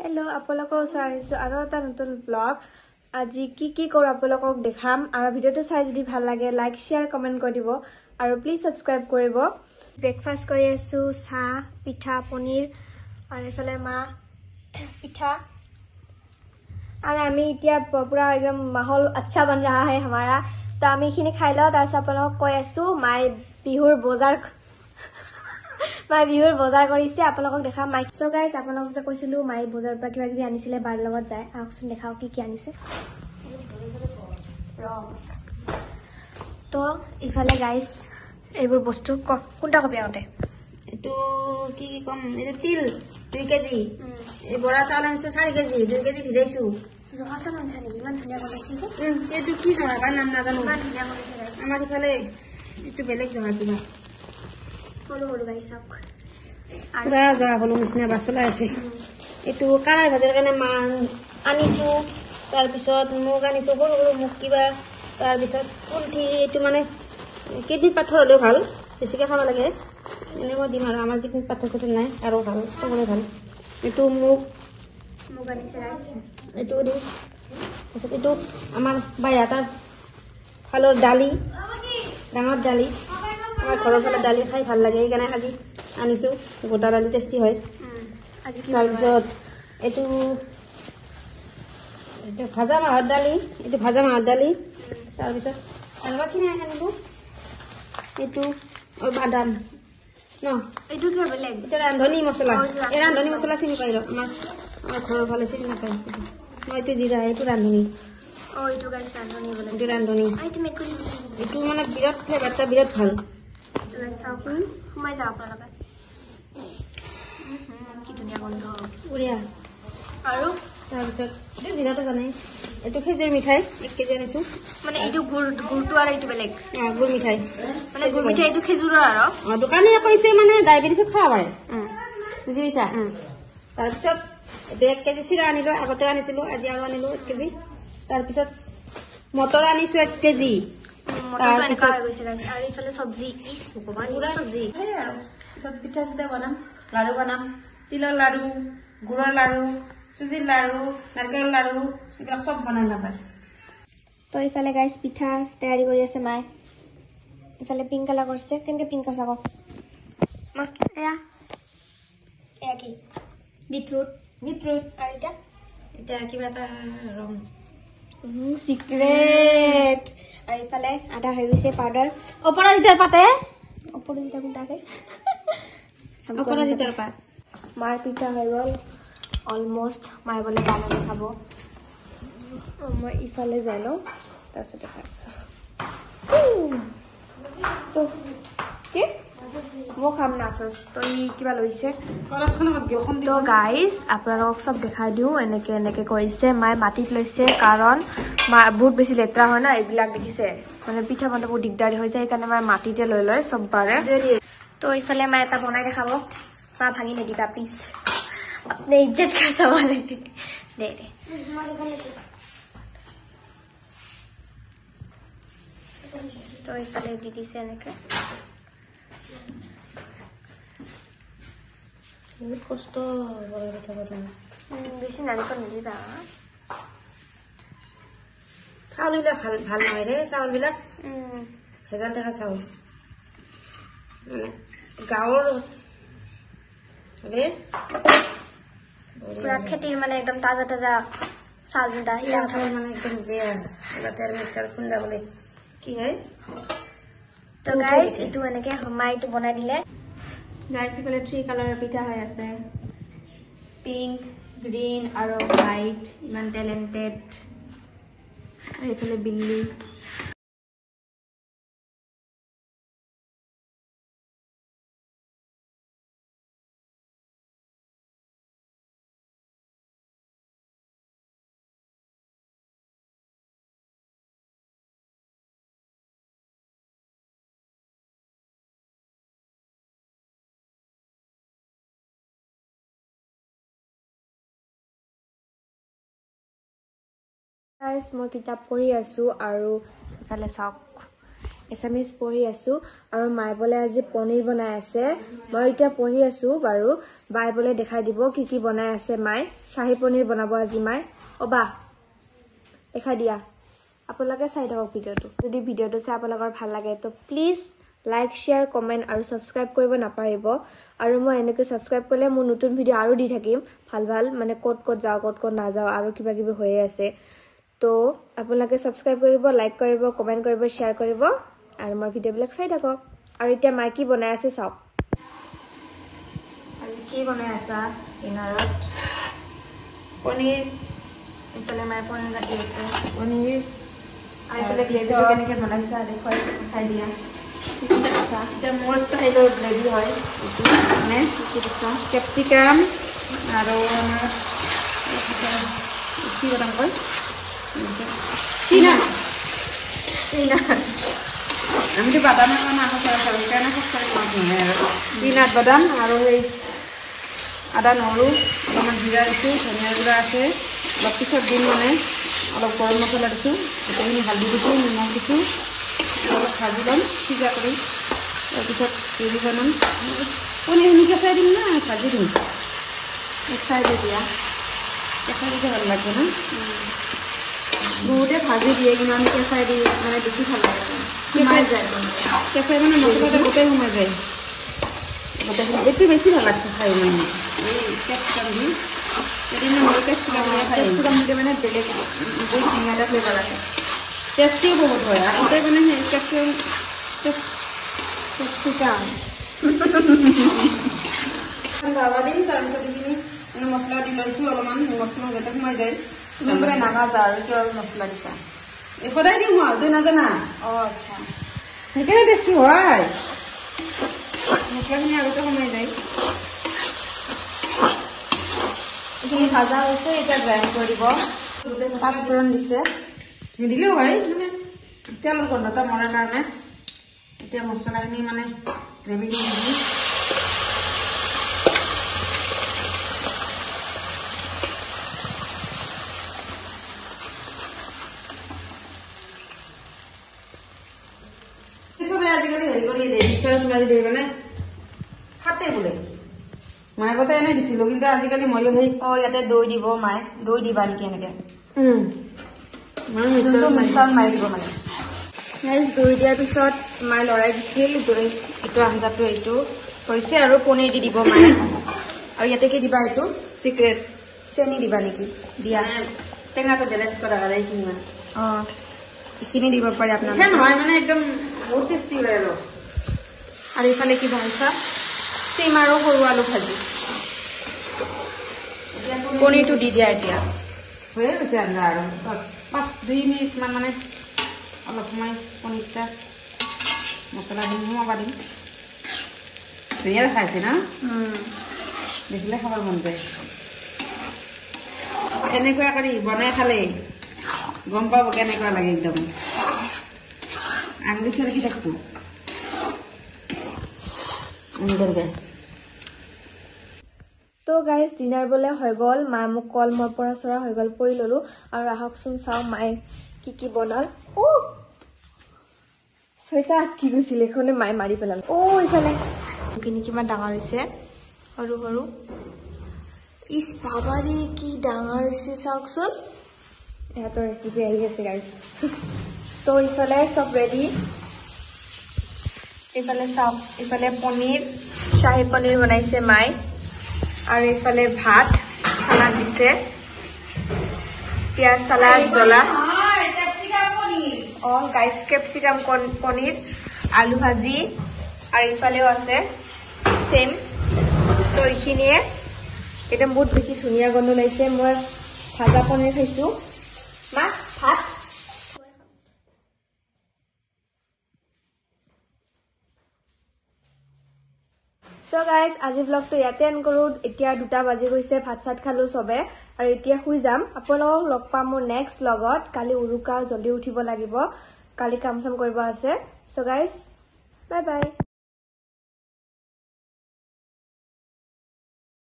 hello आपलोगों सारिसो आरो এটা নতুন ব্লগ আজি কি কৰো आपलोगोক দেখাম আৰু ভিডিওটো চাই যদি ভাল লাগে লাইক শেয়াৰ কমেন্ট কৰি দিব আৰু প্লিজ সাবস্ক্ৰাইব কৰিব ব্ৰেকফাস্ট কৰি আছো চাহ পিঠা পনীৰ আৰু এফালে মা পিঠা আৰু আমি এতিয়া পুৰা एकदम माहौल अच्छा बन रहा है हमारा तो আমি খিনি খাই লও তাৰ পিছত আপোনাক কৈ আছো মাই বিহুৰ বজাৰ माय बिहुर बजार কৰিছে আপোনালোকক দেখা মাই সো গাইস আপোনালোকক যে কৈছিলো মাই বজাৰ পৰা কিবা কিবি আনিছিলে বাৰ লগত যায় আহকচোন দেখাও কি আনিছে তো ইফালে গাইস এইবোৰ বস্তু কোনটা কপি আতে এটো কি কম এটা তিল 2 কেজি এই বড়া চাউল আনিছো 4 কেজি 2 কেজি ভিজাইছো জহাসা মানছা নেকি ইমান ধুনীয়া বনাইছে যে এটো কি জহা কাৰ নাম নাজানো ইমান ধুনীয়া বনাইছে গাইস আমাৰ ইফালে এটো বেলেগ জহা কিবা হলো গাইস সব পুৰা জহা হলো নিচিনা বাছলা আছে এটো কালাই ভাজৰ কাৰণে মান আনিছো তাৰ পিছত মুগ আনিছো সৰু সৰু মুগ কিবা তাৰ পিছত কুলঠি এটো মানে কিডনি পাথৰ হলে ভাল বেছিকে খাব লাগে এনে মই দিম আৰু আমাৰ কিডনি পাথৰ সতে নাই আৰু ভাল চবৰে ভাল এটো মুগ আনিছে গাইস এটো দি তাৰপিছত এটো আমাৰ বাইয়াটাৰ ফালৰ দালি ডাঙৰ দালি আমাৰ ঘৰৰ ফালে দালি খাই ভাল লাগে এই কাৰণে আজি আনিছো গোটা দালি টেস্টি হয় আজি কি তাৰপিছত এটো ভাজা মাহৰ দালি তাৰপিছত আৰু বাকি নাই আনিলো এটো বাদাম ন এইটো কি বেলেগ এটা ৰান্ধনী মছলা এই ৰান্ধনী মছলা চিনি পাই ৰ আমাৰ ঘৰৰ ফালে চিনি নাপায় মই এটো জিৰা এটো ৰান্ধনী এইটো গাইস ৰান্ধনী বলে এটো ৰান্ধনী আইটো মেক কৰি এটো মানে বিৰাট ফ্লেভাৰটা বিৰাট ভাল চাউল সোমাই যাও আপোনালোকে কি ধুনীয়া গন্ধ উৰিয়া আৰু তাৰপিছত এটো জিৰাটো জানে এটো খেজুৰ মিঠাই 1 কেজি আনিছো মানে এইটো গুৰটো আৰু এইটো বেলেগ গুৰ মিঠাই মানে গুৰ মিঠাই এইটো খেজুৰৰ আৰু দোকানী কৈছে মানে ডায়াবেটিছ খাব পাৰে বুজি পাইছা তাৰপিছত 1 কেজি চিৰা আনিলো আগতে আনিছিলো আজি আৰু আনিলো 1 কেজি তাৰপিছত মটৰ আনিছো 1 কেজি মটৰটো এনেকা হৈ গৈছে গাইস আৰু ইফালে সবজি ইস ভগৱান ইমান সবজি এই আৰু সব পিঠা সুদা বনাম লাড়ু বনাম তিলৰ লাড়ু গুড়ৰ লাড়ু সুজিৰ লাড়ু নাৰিকলৰ লাড়ু এইবিলাক সব বনাই নাপায় তো ইফালে গাইস পিঠা তৈয়াৰী কৰি আছে মাই ইফালে পিংক কালাৰ কৰিছে কেনকে পিংক কৰছা ক মা এয়া কি বিটৰুট আৰু এটা কিবা এটা ৰং সিক্ৰেট আৰু ইফালে আধা হৈ গৈছে পাউডাৰ অপৰাজিতাৰ পাতে অপৰাজিতা কোনটা আছে অপৰাজিতাৰ পাত মাৰ পিঠা হৈ গ'ল অলমোষ্ট মাই বলে বানালে খাব মই ইফালে যাই লওঁ তাৰপিছতে খাইছোঁ তো কি মই খাম নাচছ তো ই কিবা লৈছে তো গাইজ আপোনালোকক চব দেখাই দিওঁ এনেকে কৰিছে মায়ে মাটিত লৈছে কাৰণ মা বহুত বেছি লেতেৰা হয় না এইবিলাক দেখিছে মানে পিঠা বনাব বহুত দিগদাৰী হৈ যায় সেইকাৰণে মায়ে মাটিতে লৈ লয় চব বাৰে তো ইফালে মায়ে এটা বনাই দেখাব মা ভাঙি নিদিবা প্লিজ अपने इज्जत का सवाल है दे तो इफाले दीदी से এনেকে বহুত কষ্ট কৰে কথা বতৰা বেছি নাৰিকল নিদিবা চাউলবিলাক ভাল নহয় ৰে চাউলবিলাক ভেজাল থকা চাউল মানে গাঁৱৰ হলে পুৰা খেতিৰ মানে একদম তাজা চাউল যোনটা হিলা চাউল মানে একদম বেয়া তেল মিক্সাৰ খুন্দা বলে কি হয় তো গাইস এটো এনেকে হমাইটো বনাই দিলে গাইস ইফালে 3 কালাৰৰ পিঠা হৈ আছে পিংক গ্ৰীন আৰু হোৱাইট ইমান টেলেন্টেড এইফালে বিল্লি গাইস মই কিতাপ পঢ়ি আছো আৰু ইফালে চাওক এছামিজ পঢ়ি আছো আৰু মাই বলে আজি পনীৰ বনাই আছে মই এতিয়া পঢ়ি আছো বাৰু বাই বলে দেখাই দিব কি বনাই আছে মাই শাহী পনীৰ বনাব আজি মাই অবা দেখাই দিয়া আপোনালোকে চাই থাকক ভিডিওটো যদি ভিডিওটো চাই আপোনালোকৰ ভাল লাগে তো প্লিজ লাইক শেয়াৰ কমেন্ট আৰু সাবস্ক্ৰাইব কৰিব নাপাৰিব আৰু মই এনেকৈ সাবস্ক্ৰাইব কৰিলে মোৰ নতুন ভিডিও আৰু দি থাকিম ভাল মানে ক'ত যাও ক'ত না যাও আৰু কিবা কিবি হৈ আছে তো আপোনালোকে সাবস্ক্ৰাইব কৰিব লাইক কৰিব কমেন্ট কৰিব শেয়াৰ কৰিব আৰু মোৰ ভিডিওবিলাক চাই থাকক আৰু এতিয়া মাই কি বনাই আছে চাওক আজি কি বনাই আছা ডিনাৰত পনীৰ ইফালে মাই পনীৰ কাটি আছে পনীৰ আৰু ইফালে গ্ৰেভিটো কেনেকৈ বনাইছা দেখাই দিয়া এটা মোৰ ষ্টাইলৰ গ্ৰেভি হয় এইটো মানে কেপচিকাম আৰু আমাৰ কি বনাম কয় পিনাট আমিতো বাদামৰ কাৰণে মাংস চৰা কৰোঁ সেইকাৰণে সস্তাই মাছ নহয় আৰু পিনাট বাদাম আৰু সেই আদা নহৰু অলপমান জিৰা দিছোঁ ধনিয়া গুড়া আছে অলপ পিছত দিম মানে অলপ গৰম মছলা দিছোঁ গোটেইখিনি হালধি দিছোঁ নিমখ দিছোঁ অলপ ভাজি ল'ম সিজা কৰি তাৰপিছত গ্ৰেভি বনাম পনীৰখিনি কেঁচাই দিম না ভাজি দিম কেঁচাই দি দিয়া কেঁচাই দিলে ভাল লাগবে না বহুতে ভাজি দিয়ে কিন্তু আমি কেঁচাই দি মানে বেছি ভাল লাগে সোমাই যায় কেঁচাই মানে মছলাটা গোটেই সোমাই যায় গোটেইখিনি এইটো বেছি ভাল লাগছে খাই মানে এই কেপচিকাম দি এদিন মই কেপচিকাম দিয়ে খাই কেপচিকাম দিলে মানে বেলেগ বহুত ধুনীয়া এটা ফ্লেভাৰ আহে টেষ্টিও বহুত হয় আগতে মানে সেই কেপচিকাম ভাবা দিম তাৰপিছত এইখিনি মানে মছলা দি লৈছোঁ অলপমান মছলা যাতে সোমাই যায় তুমি মানে নাভাজা আৰু কিয় মছলা দিছা সদায় দিওঁ মই তই নাজানা অঁ আচ্ছা সেইকাৰণে টেষ্টি হয় মছলাখিনি আগতে সোমাই যায় এইখিনি ভাজা হৈছে এতিয়া গ্ৰাইণ্ড কৰি দিব পাঁচফোৰণ দিছে নিদিলেও হয় মানে তেলৰ গোন্ধ এটা মৰাৰ কাৰণে এতিয়া মছলাখিনি মানে গ্ৰেভিখিনি দি চবে আজিকালি হেৰি কৰি দিয়ে মিক্সাৰ চুলাৰি দিয়ে মানে ফাটে বোলে মই আগতে এনে দিছিলোঁ কিন্তু আজিকালি ময়ো সেই অঁ ইয়াতে দৈ দিব মায়ে দৈ দিবা নেকি এনেকৈ মিক্সাৰ মাৰি দিব মানে দৈ দিয়াৰ পিছত মায়ে লৰাই দিছিল দৈ এইটো আঞ্জাটো এইটো হৈছে আৰু পনীৰ দি দিব মায়ে আৰু ইয়াতে কি দিবা এইটো চিক্ৰেট চেনি দিবা নেকি দিয়া টেঙাটো বেলেঞ্চ কৰা কাৰণে এইখিনি মানে অঁ এইখিনি দিব পাৰে আপোনাৰ নহয় মানে একদম বহুত টেষ্টি হয় আৰু ইফালে কি ভাজিছা চিম আৰু সৰু আলু ভাজি পনীৰটো দি দিয়া এতিয়া হৈয়ে গৈছে আঞ্জা আৰু 2 মিনিটমান মানে অলপ সময় পনীৰটা মছলাখিনি সোমাব দিম ধুনীয়া খাইছে না দেখিলে খাবৰ মন যায় এনেকুৱা কৰি বনাই খালে গম পাব কেনেকুৱা লাগে একদম আঙুলি চাৰকি থাকবো তো গাইজ ডিনাৰ বোলে হৈ গ'ল মায়ে মোক কল মই পৰা চৰা হৈ গ'ল পৰি ল'লোঁ আৰু আহকচোন চাওঁ মায়ে কি বনাল ছয়টা আটকি গৈছিল এইখনে মায়ে মাৰি পেলাল ইফালে এইখিনি কিমান ডাঙৰ হৈছে সৰু সৰু ইছ বাবাৰে কি ডাঙৰ হৈছে চাওকচোন ইহঁতৰ ৰেচিপি আহি আছে গাইজ তো ইফালে চব ৰেডি ইফালে চাওক ইফালে পনীৰ শাহী পনীৰ বনাইছে মায়ে আৰু ইফালে ভাত সালাড দিছে পিঁয়াজ সালাড জ্বলা অঁ গাইজ কেপচিকাম পনীৰ আলু ভাজি আৰু ইফালেও আছে চেম তো এইখিনিয়ে একদম বহুত বেছি ধুনীয়া গোন্ধ ওলাইছে মই ভাজা পনীৰ খাইছোঁ মা ভাত সো গাইজ আজি ব্লগটো ইয়াতে এণ্ড কৰোঁ এতিয়া 2টা বাজি গৈছে ভাত চাত খালোঁ চবে আৰু এতিয়া শুই যাম আপোনালোকক লগ পাম মোৰ নেক্সট ব্লগত কালি উৰুকা জল্দি উঠিব লাগিব কালি কাম চাম কৰিব আছে সো গাইজ বাই বাই